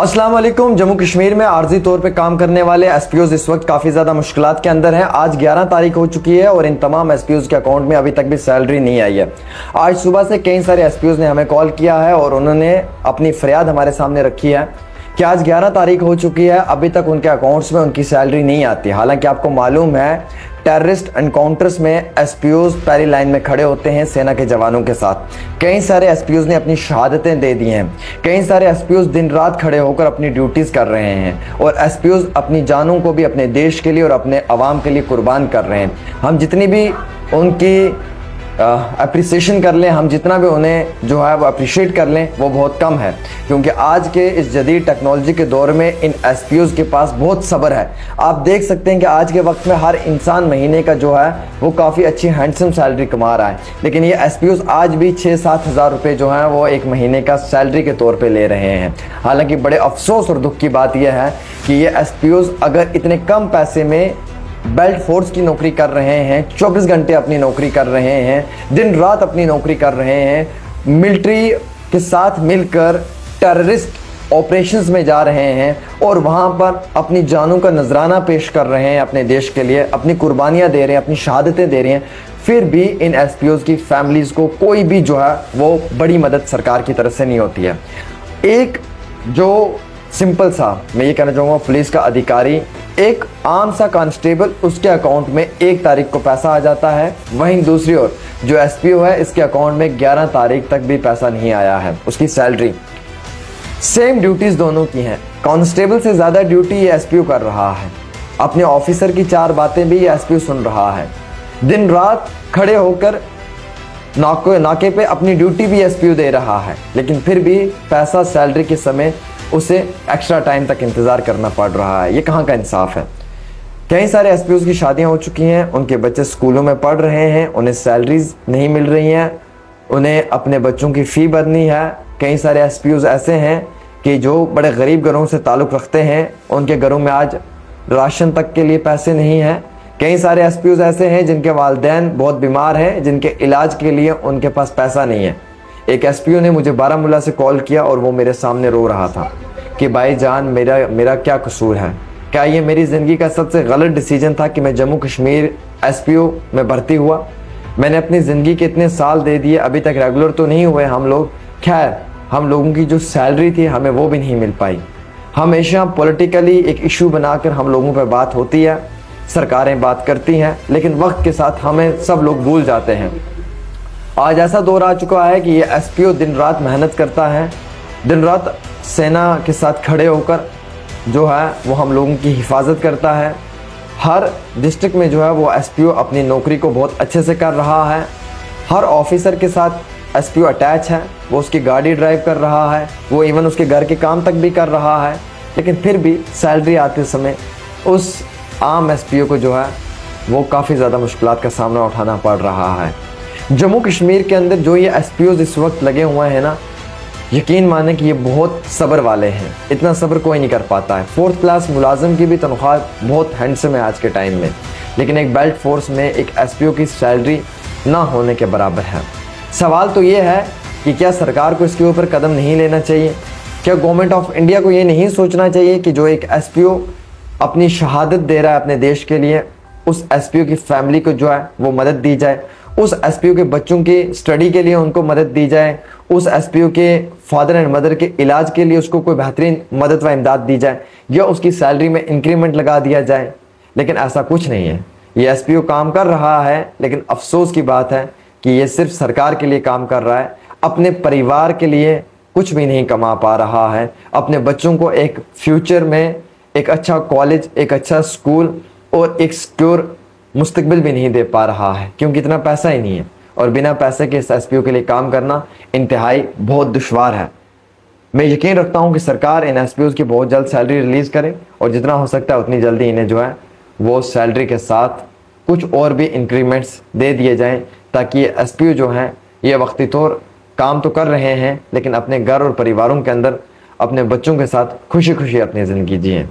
अस्सलाम वालेकुम। जम्मू कश्मीर में आर्जी तौर पे काम करने वाले एसपीओज इस वक्त काफ़ी ज़्यादा मुश्किलात के अंदर हैं। आज 11 तारीख हो चुकी है और इन तमाम एसपीओज के अकाउंट में अभी तक भी सैलरी नहीं आई है। आज सुबह से कई सारे एसपीओज ने हमें कॉल किया है और उन्होंने अपनी फरियाद हमारे सामने रखी है कि आज 11 तारीख हो चुकी है, अभी तक उनके अकाउंट्स में उनकी सैलरी नहीं आती। हालांकि आपको मालूम है टेररिस्ट एनकाउंटर्स में एसपीओज पहली लाइन में खड़े होते हैं सेना के जवानों के साथ। कई सारे एसपीओज ने अपनी शहादतें दे दी हैं। कई सारे एसपीओज दिन रात खड़े होकर अपनी ड्यूटीज़ कर रहे हैं और एसपीओज अपनी जानों को भी अपने देश के लिए और अपने अवाम के लिए कुर्बान कर रहे हैं। हम जितनी भी उनकी अप्रिसिएशन कर लें, हम जितना भी उन्हें जो है वो अप्रिशिएट कर लें, वो बहुत कम है, क्योंकि आज के इस जदीद टेक्नोलॉजी के दौर में इन एसपीओज के पास बहुत सब्र है। आप देख सकते हैं कि आज के वक्त में हर इंसान महीने का जो है वो काफ़ी अच्छी हैंडसम सैलरी कमा रहा है, लेकिन ये एसपीओज आज भी 6-7 हज़ार रुपये जो है वो एक महीने का सैलरी के तौर पर ले रहे हैं। हालांकि बड़े अफसोस और दुख की बात यह है कि ये एसपीओज अगर इतने कम पैसे में बेल्ट फोर्स की नौकरी कर रहे हैं, 24 घंटे अपनी नौकरी कर रहे हैं, दिन रात अपनी नौकरी कर रहे हैं, मिलिट्री के साथ मिलकर टेररिस्ट ऑपरेशंस में जा रहे हैं और वहाँ पर अपनी जानों का नजराना पेश कर रहे हैं, अपने देश के लिए अपनी कुर्बानियाँ दे रहे हैं, अपनी शहादतें दे रहे हैं, फिर भी इन एसपीओज की फैमिलीज़ को कोई भी जो है वो बड़ी मदद सरकार की तरफ से नहीं होती है। एक जो सिंपल सा मैं ये कहना चाहूँगा पुलिस का अधिकारी, एक आम सा कांस्टेबल, उसके अकाउंट में 1 तारीख को पैसा आ जाता है। वहीं दूसरी ओर जो एसपीओ है इसके अकाउंट में 11 तारीख तक भी पैसा नहीं आया है, उसकी सैलरी। सेम ड्यूटीज़ दोनों की हैं, कांस्टेबल से ज़्यादा ड्यूटी ये एसपीओ कर रहा है, अपने ऑफिसर की 4 बातें भी ये एसपीओ सुन रहा है, दिन रात खड़े होकर नाके पे अपनी ड्यूटी भी एसपीओ दे रहा है, लेकिन फिर भी पैसा सैलरी के समय उसे एक्स्ट्रा टाइम तक इंतज़ार करना पड़ रहा है। ये कहाँ का इंसाफ है। कई सारे एसपीओज की शादियाँ हो चुकी हैं, उनके बच्चे स्कूलों में पढ़ रहे हैं, उन्हें सैलरीज नहीं मिल रही हैं, उन्हें अपने बच्चों की फ़ी भरनी है। कई सारे एसपीओज ऐसे हैं कि जो बड़े गरीब घरों से ताल्लुक़ रखते हैं, उनके घरों में आज राशन तक के लिए पैसे नहीं हैं। कई सारे एसपीओज ऐसे हैं जिनके वालिदैन बहुत बीमार हैं, जिनके इलाज के लिए उनके पास पैसा नहीं है। एक एसपीओ ने मुझे बारामूला से कॉल किया और वो मेरे सामने रो रहा था कि भाई जान, मेरा क्या कसूर है, क्या ये मेरी ज़िंदगी का सबसे गलत डिसीजन था कि मैं जम्मू कश्मीर एसपीओ में भर्ती हुआ। मैंने अपनी ज़िंदगी के इतने साल दे दिए, अभी तक रेगुलर तो नहीं हुए हम लोग। खैर, हम लोगों की जो सैलरी थी हमें वो भी नहीं मिल पाई। हमेशा पॉलिटिकली एक इशू बनाकर हम लोगों पर बात होती है, सरकारें बात करती हैं, लेकिन वक्त के साथ हमें सब लोग भूल जाते हैं। आज ऐसा दौर आ चुका है कि ये एसपीओ दिन रात मेहनत करता है, दिन रात सेना के साथ खड़े होकर जो है वो हम लोगों की हिफाजत करता है। हर डिस्ट्रिक्ट में जो है वो एसपीओ अपनी नौकरी को बहुत अच्छे से कर रहा है। हर ऑफिसर के साथ एसपीओ अटैच है, वो उसकी गाड़ी ड्राइव कर रहा है, वो इवन उसके घर के काम तक भी कर रहा है, लेकिन फिर भी सैलरी आते समय उस आम एसपीओ को जो है वो काफ़ी ज़्यादा मुश्किलात का सामना उठाना पड़ रहा है। जम्मू कश्मीर के अंदर जो ये एसपीओज इस वक्त लगे हुए हैं ना, यकीन माने कि ये बहुत सब्र वाले हैं। इतना सब्र कोई नहीं कर पाता है। 4th क्लास मुलाजिम की भी तनख्वाह बहुत हैंडसम है आज के टाइम में, लेकिन एक बेल्ट फोर्स में एक एसपीओ की सैलरी ना होने के बराबर है। सवाल तो ये है कि क्या सरकार को इसके ऊपर कदम नहीं लेना चाहिए? क्या गवर्नमेंट ऑफ इंडिया को ये नहीं सोचना चाहिए कि जो एक एसपीओ अपनी शहादत दे रहा है अपने देश के लिए, उस एसपीओ की फैमिली को जो है वो मदद दी जाए, उस एसपीओ के बच्चों की स्टडी के लिए उनको मदद दी जाए, उस एसपीओ के फादर एंड मदर के इलाज के लिए उसको कोई बेहतरीन मदद व इमदाद दी जाए, या उसकी सैलरी में इंक्रीमेंट लगा दिया जाए। लेकिन ऐसा कुछ नहीं है। ये एसपीओ काम कर रहा है, लेकिन अफसोस की बात है कि ये सिर्फ सरकार के लिए काम कर रहा है, अपने परिवार के लिए कुछ भी नहीं कमा पा रहा है, अपने बच्चों को एक फ्यूचर में एक अच्छा कॉलेज, एक अच्छा स्कूल और एक सिक्योर मुस्तकबिल भी नहीं दे पा रहा है, क्योंकि इतना पैसा ही नहीं है। और बिना पैसे के इस एसपीओ के लिए काम करना इंतहाई बहुत दुश्वार है। मैं यकीन रखता हूं कि सरकार इन एसपीओज की बहुत जल्द सैलरी रिलीज़ करे और जितना हो सकता है उतनी जल्दी इन्हें जो है वो सैलरी के साथ कुछ और भी इंक्रीमेंट्स दे दिए जाएं, ताकि ये एसपीओ जो हैं ये वक्ती तौर काम तो कर रहे हैं, लेकिन अपने घर और परिवारों के अंदर अपने बच्चों के साथ खुशी खुशी अपनी ज़िंदगी जिएं।